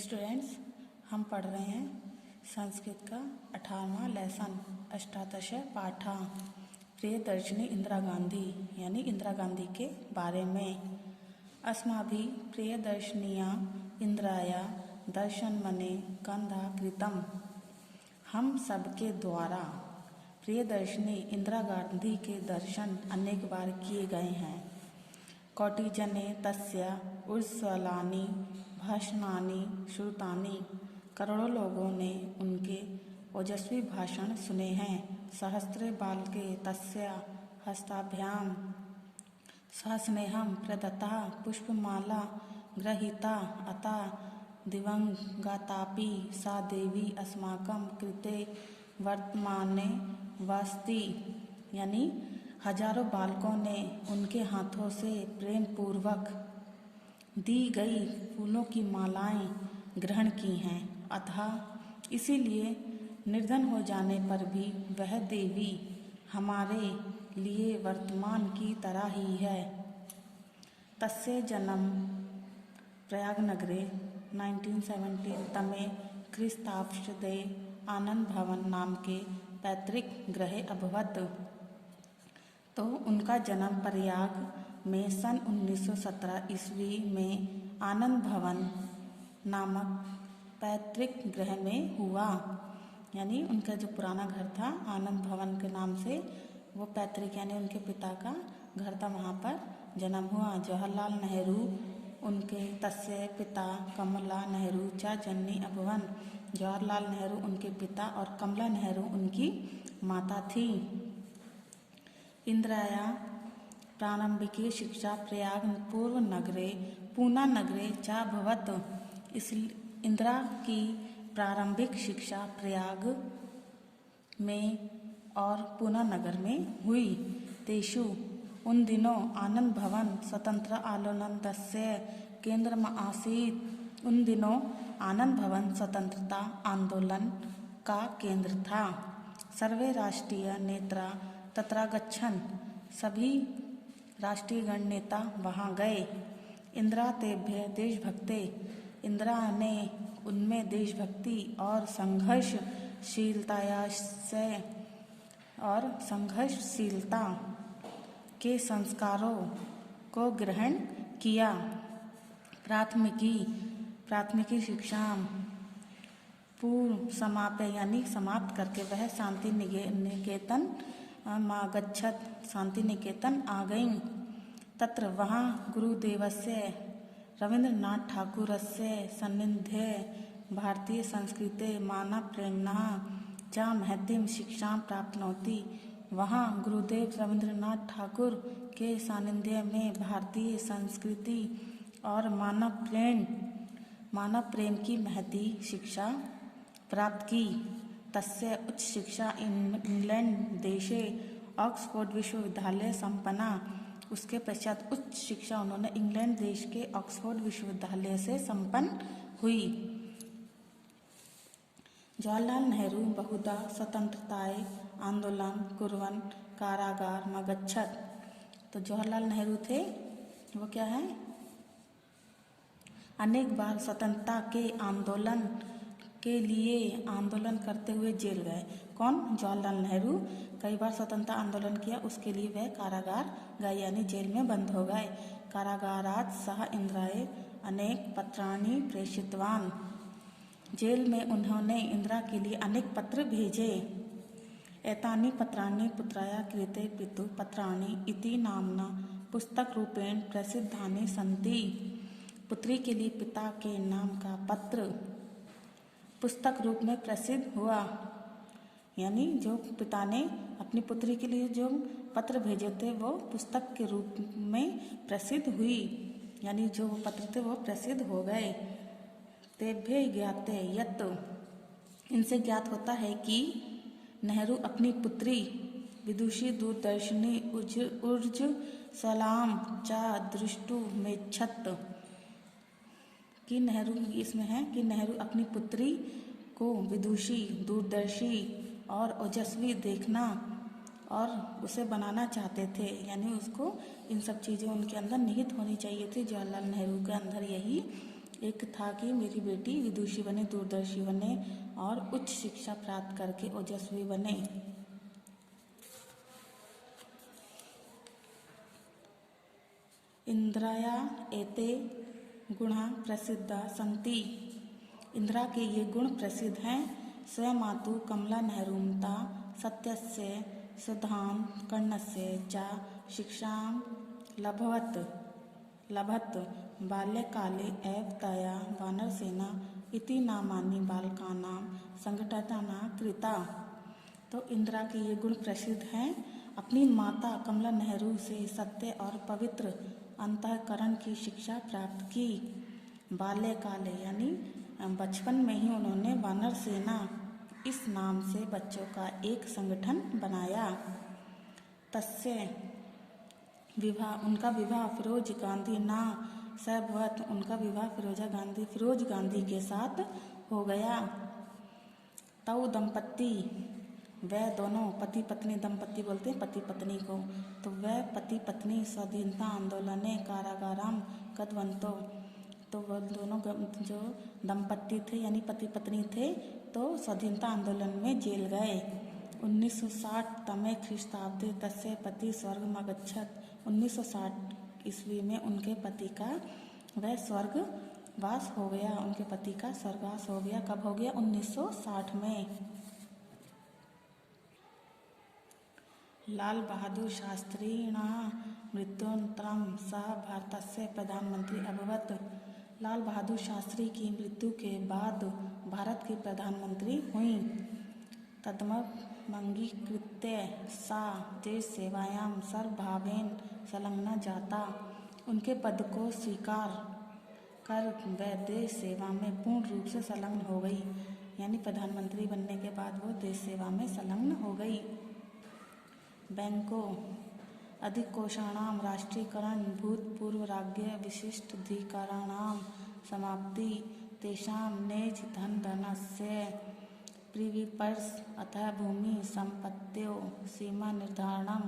Students, हम पढ़ रहे हैं संस्कृत का 18वां लेसन अष्टादश पाठा प्रियदर्शिनी इंदिरा गांधी यानी इंदिरा गांधी के बारे में। अस्माभिः प्रियदर्शिन्या इंदिराया दर्शनमने कंधा कृतम। हम सबके द्वारा प्रियदर्शिनी इंदिरा गांधी के दर्शन अनेक बार किए गए हैं। कोटिजने तस्य उज्ज्वलानि भाषणानि श्रुतानि। करोड़ों लोगों ने उनके ओजस्वी भाषण सुने हैं। सहस्रे बालके तस्य हस्ताभ्याम सस्नेहं प्रदत्तः पुष्पमाला गृहीता अता दिवंगतापि सा देवी अस्माकं कृते वर्तमाने वसति। यानी हजारों बालकों ने उनके हाथों से प्रेम पूर्वक दी गई फूलों की मालाएं ग्रहण की हैं, अतः इसीलिए निर्धन हो जाने पर भी वह देवी हमारे लिए वर्तमान की तरह ही है। तस्य जन्म प्रयागनगरे 1917 तमे ख्रीस्ताब्दे आनंद भवन नाम के पैतृक गृहे अभवत। तो उनका जन्म प्रयाग में सन 1917 ईस्वी में आनंद भवन नामक पैतृक गृह में हुआ। यानी उनका जो पुराना घर था आनंद भवन के नाम से, वो पैतृक यानी उनके पिता का घर था, वहाँ पर जन्म हुआ। जवाहरलाल नेहरू उनके तस्य पिता कमला नेहरू च जननी अभवन। जवाहरलाल नेहरू उनके पिता और कमला नेहरू उनकी माता थी। इंदिराया प्रारंभिकी शिक्षा प्रयाग पूर्व नगरे पूना नगरे च भवत। इस इंदिरा की प्रारंभिक शिक्षा प्रयाग में और पूना नगर में हुई। तेषु उन दिनों आनंद भवन स्वतंत्र आंदोलनस्य केंद्र आसीत्। उन दिनों आनंद भवन स्वतंत्रता आंदोलन का केंद्र था। सर्वे राष्ट्रीय नेता तत्र गच्छन्। सभी राष्ट्रीय गण नेता वहाँ गए। इंदिरा तेभ्य देशभक्ते। इंदिरा ने उनमें देशभक्ति और संघर्षशीलता के संस्कारों को ग्रहण किया। प्राथमिकी शिक्षा पूर्व समाप्य यानी समाप्त करके वह शांति निकेतन मागच्छत। शांति निकेतन आ गईं। तत्र वहाँ गुरुदेवस्य रवींद्रनाथ ठाकुरस्य सान्निध्ये भारतीय संस्कृते मानप्रेम्णः च महतीं शिक्षां प्राप्नोति। वहाँ गुरुदेव रवींद्रनाथ ठाकुर के सानिध्य में भारतीय संस्कृति और मानव प्रेम की महती शिक्षा प्राप्त की। तस्य उच्च शिक्षा इंग्लैंड देशे ऑक्सफोर्ड विश्वविद्यालय संपन्ना। उसके पश्चात उच्च शिक्षा उन्होंने इंग्लैंड देश के ऑक्सफोर्ड विश्वविद्यालय से संपन्न हुई। जवाहरलाल नेहरू बहुधा स्वतंत्रताय आंदोलन कुर्वन् कारागार मगच्छत्। तो जवाहरलाल नेहरू थे वो क्या है, अनेक बार स्वतंत्रता के आंदोलन के लिए आंदोलन करते हुए जेल गए। कौन? जवाहरलाल नेहरू कई बार स्वतंत्रता आंदोलन किया, उसके लिए वह कारागार गए यानी जेल में बंद हो गए। कारागारात् सह इंदिराय अनेक पत्राणि प्रेषितवान्। जेल में उन्होंने इंदिरा के लिए अनेक पत्र भेजे। एतानि पत्राणि पुत्राय कृते पितुः पत्राणि इति नाम्ना पुस्तक रूपेण प्रसिद्धानि सन्ति। पुत्री के लिए पिता के नाम का पत्र पुस्तक रूप में प्रसिद्ध हुआ। यानी जो पिता ने अपनी पुत्री के लिए जो पत्र भेजे थे वो पुस्तक के रूप में प्रसिद्ध हुई, यानी जो पत्र थे वो प्रसिद्ध हो गए। तेभ्य ज्ञाते यत्। इनसे ज्ञात होता है कि नेहरू अपनी पुत्री विदुषी दूरदर्शिनी उज्ज्वलां च दृष्टुमेच्छत्। कि नेहरू इसमें है कि नेहरू अपनी पुत्री को विदुषी दूरदर्शी और ओजस्वी देखना और उसे बनाना चाहते थे। यानी उसको इन सब चीज़ें उनके अंदर निहित होनी चाहिए थी। जवाहरलाल नेहरू के अंदर यही एक था कि मेरी बेटी विदुषी बने, दूरदर्शी बने और उच्च शिक्षा प्राप्त करके ओजस्वी बने। इंद्राया एते गुणा प्रसिद्धा सन्ति। इंद्रा के ये गुण प्रसिद्ध हैं। स्वमातु कमला नेहरूमता सत्यस्य सुधाम कर्णस्य च शिक्षां लभत बाल्यकाले एव तया वानरसेना इति नामानि बालकानां संघटना कृता। तो इंदिरा के ये गुण प्रसिद्ध हैं। अपनी माता कमला नेहरू से सत्य और पवित्र अंतःकरण की शिक्षा प्राप्त की। बाल्यकाले यानी बचपन में ही उन्होंने वानर सेना इस नाम से बच्चों का एक संगठन बनाया। तस्य विवाह, उनका विवाह फिरोज गांधी ना सभवत, उनका विवाह फिरोज गांधी के साथ हो गया। तौ दंपत्ति, वह दोनों पति पत्नी, दंपत्ति बोलते हैं पति पत्नी को, तो वह पति पत्नी स्वाधीनता आंदोलने कारागाराम कदवंतो, तो वह दोनों जो दंपत्ति थे यानी पति पत्नी थे तो स्वाधीनता आंदोलन में जेल गए। 1960 तमे ख्रीष्टाब्दे तस्य पति स्वर्गमगच्छत्। 1960 ईस्वी में उनके पति का वह स्वर्गवास हो गया, उनके पति का स्वर्गवास हो गया। कब हो गया? 1960 में। लाल बहादुर शास्त्रिणः मृत्योन्तरं सः भारतस्य प्रधानमंत्री अभवत्। लाल बहादुर शास्त्री की मृत्यु के बाद भारत की प्रधानमंत्री हुई। तदमंगीकृत्य सा देश सेवायां सर्वभावेन संलग्ना जाता। उनके पद को स्वीकार कर वह देश सेवा में पूर्ण रूप से संलग्न हो गई। यानी प्रधानमंत्री बनने के बाद वो देश सेवा में संलग्न हो गई। बैंकों अधिकोषाणाम राष्ट्रीयकरण भूतपूर्व राज्य विशिष्टाधिकाराणाम समाप्ति तेषां निज धनस्य प्रीविपर्स अतः भूमि संपत्त्यो सीमा निर्धारणं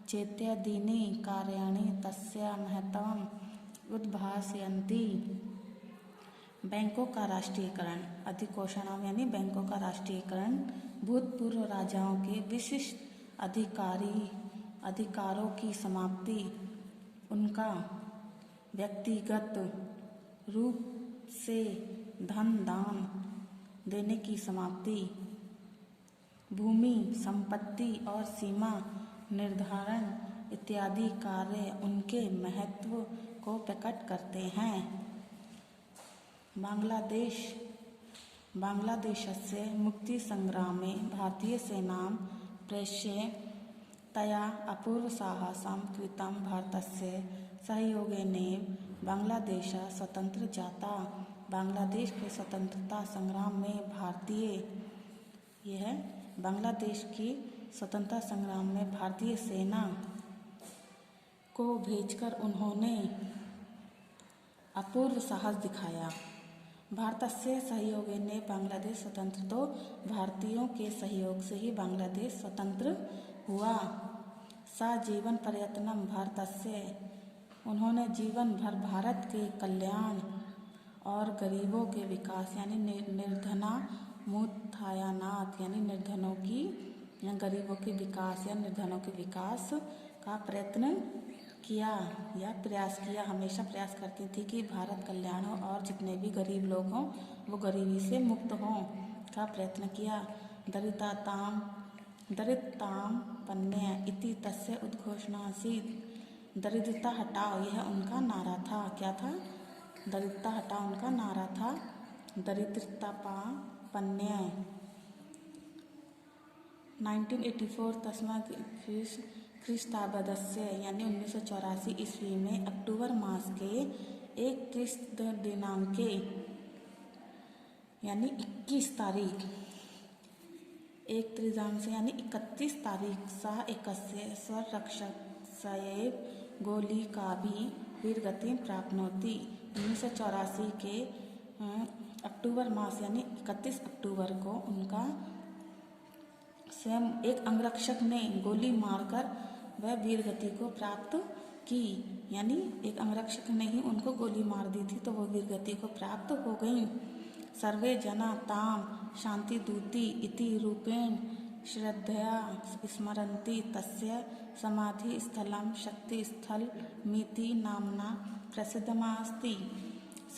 चेत्यादीनि कार्याणि तस्य महत्वम् उद्भासयन्ति। बैंकों का राष्ट्रीयकरण, अधिकोषाणाम यानी बैंकों का राष्ट्रीयकरण, भूतपूर्व राजाओं के विशिष्ट अधिकारों की समाप्ति, उनका व्यक्तिगत रूप से धन दान देने की समाप्ति, भूमि संपत्ति और सीमा निर्धारण इत्यादि कार्य उनके महत्व को प्रकट करते हैं। बांग्लादेशस्य मुक्तिसंग्रामे भारतीयसेनां प्रेष्य तया अपूर्वसाहसं कृतं भारतस्य सहयोगेनैव बांग्लादेशः स्वतंत्र जाता। बांग्लादेश के स्वतंत्रता संग्राम में बांग्लादेश की स्वतंत्रता संग्राम में भारतीय सेना को भेजकर उन्होंने अपूर्व साहस दिखाया। भारतस्य सहयोगेन बांग्लादेश स्वतंत्र, तो भारतीयों के सहयोग से ही बांग्लादेश स्वतंत्र हुआ। सा जीवन प्रयत्नम भारतस्य, उन्होंने जीवन भर भारत के कल्याण और गरीबों के विकास यानी निर्धनामुत्थानात् यानी निर्धनों की या गरीबों के विकास या निर्धनों के विकास का प्रयत्न किया या प्रयास किया। हमेशा प्रयास करती थी कि भारत कल्याण हो और जितने भी गरीब लोग हों वो गरीबी से मुक्त हों का प्रयत्न किया। दरिद्रतां पन्य इति तस्य उद्घोषणा आसीत्। दरिद्रता हटाओ यह उनका नारा था। क्या था? दरिद्रता हटाओ उनका नारा था। दरिद्रता पन्य 1984 तस्मा ख्रीष्टाब्दस्य यानी 1984 ईस्वी में अक्टूबर मास के 31 दिनांके यानी 21 तारीख, 31 से यानी 31 तारीख सा एकस्य स्वरक्षकस्यैव गोलिकाभिः वीरगतिं प्राप्नोति। 1984 के अक्टूबर मास यानी 31 अक्टूबर को उनका स्वयं एक अंगरक्षक ने गोली मारकर वह वीरगति को प्राप्त की, यानी एक अंगरक्षक ने ही उनको गोली मार दी थी, तो वो वीरगति को प्राप्त हो गई। सर्वे जना ताम शांतिदूती इति रूपेण श्रद्धया स्मरन्ति तस्य समाधि स्थलम शक्ति स्थल मिति नामना प्रसिद्धमास्ति।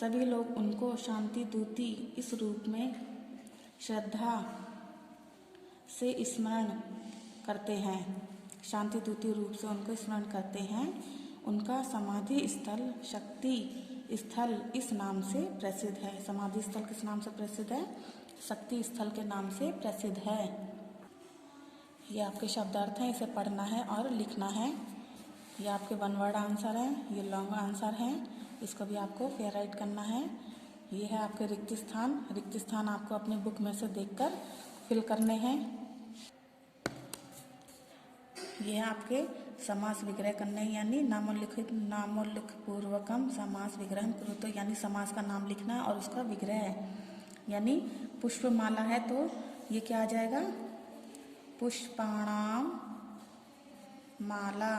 सभी लोग उनको शांतिदूती इस रूप में श्रद्धा से स्मरण करते हैं, शांतिदूती रूप से उनको स्मरण करते हैं। उनका समाधि स्थल शक्ति स्थल इस नाम से प्रसिद्ध है। समाधि स्थल किस नाम से प्रसिद्ध है? शक्ति स्थल के नाम से प्रसिद्ध है। ये आपके शब्दार्थ हैं, इसे पढ़ना है और लिखना है। ये आपके वन वर्ड आंसर हैं, ये लॉन्ग आंसर हैं, इसको भी आपको फेयर राइट करना है। ये है आपके रिक्त स्थान। रिक्त स्थान आपको अपनी बुक में से देखकर फिल करने हैं। ये है आपके समास विग्रह करने, यानी नामोल्लिख पूर्वकम समास विग्रह कुरुतो, यानी समास का नाम लिखना है और उसका विग्रह है। यानी पुष्पमाला है तो ये क्या आ जाएगा? पुष्पाणाम माला।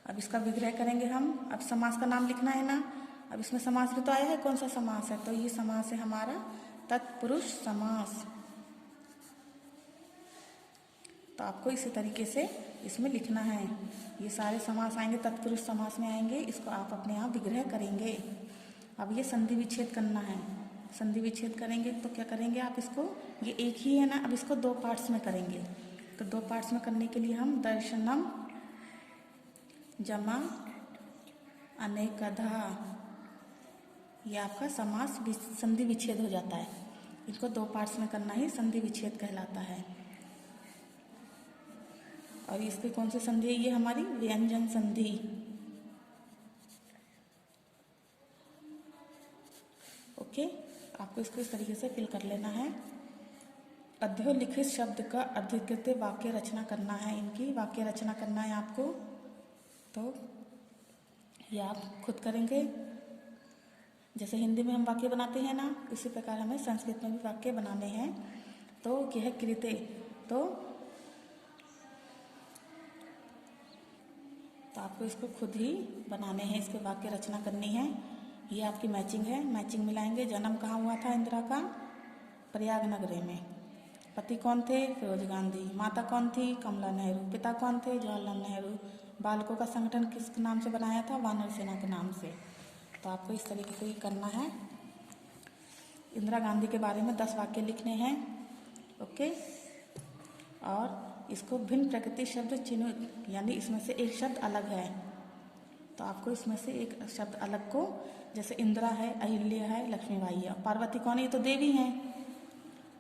अब इसका विग्रह करेंगे हम। अब समास का नाम लिखना है ना। अब इसमें समास भी तो आया है, कौन सा समास है? तो ये समास है हमारा तत्पुरुष समास। तो आपको इसी तरीके से इसमें लिखना है। ये सारे समास आएंगे तत्पुरुष समास में आएंगे, इसको आप अपने आप विग्रह करेंगे। अब ये संधि विच्छेद करना है। संधि विच्छेद करेंगे तो क्या करेंगे आप इसको? ये एक ही है ना, अब इसको दो पार्ट्स में करेंगे। तो दो पार्ट्स में करने के लिए हम दर्शनम जमा अनेकधा, ये आपका समास संधि विच्छेद हो जाता है। इनको दो पार्ट्स में करना ही संधि विच्छेद कहलाता है। और इसकी कौन सी संधि है? ये हमारी व्यंजन संधि। ओके, आपको इसको इस तरीके से फिल कर लेना है। अध्योलिखित शब्द का अधिकृत वाक्य रचना करना है। इनकी वाक्य रचना करना है आपको। तो ये आप खुद करेंगे। जैसे हिंदी में हम वाक्य बनाते हैं ना, इसी प्रकार हमें संस्कृत में भी वाक्य बनाने हैं। तो यह कृते, तो आपको इसको खुद ही बनाने हैं, इसके वाक्य रचना करनी है। ये आपकी मैचिंग है, मैचिंग मिलाएंगे। जन्म कहाँ हुआ था इंदिरा का? प्रयाग नगरी में। पति कौन थे? फिरोज गांधी। माता कौन थी? कमला नेहरू। पिता कौन थे? जवाहरलाल नेहरू। बालकों का संगठन किस नाम से बनाया था? वानर सेना के नाम से। तो आपको इस तरीके से करना है। इंदिरा गांधी के बारे में 10 वाक्य लिखने हैं। ओके, और इसको भिन्न प्रकृति शब्द चिन्ह, यानी इसमें से एक शब्द अलग है, तो आपको इसमें से एक शब्द अलग को, जैसे इंदिरा है, अहिल्या है, लक्ष्मीबाई है। पार्वती कौन है? ये तो देवी हैं।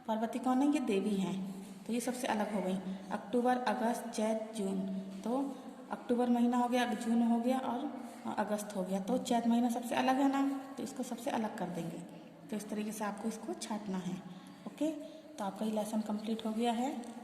पार्वती कौन है? ये देवी हैं। तो ये सबसे अलग हो गई। अक्टूबर, अगस्त, चैत, जून। तो अक्टूबर महीना हो गया, जून हो गया और अगस्त हो गया। तो चैत महीना सबसे अलग है ना, तो इसको सबसे अलग कर देंगे। तो इस तरीके से आपको इसको छांटना है। ओके, तो आपका ये लेसन कंप्लीट हो गया है।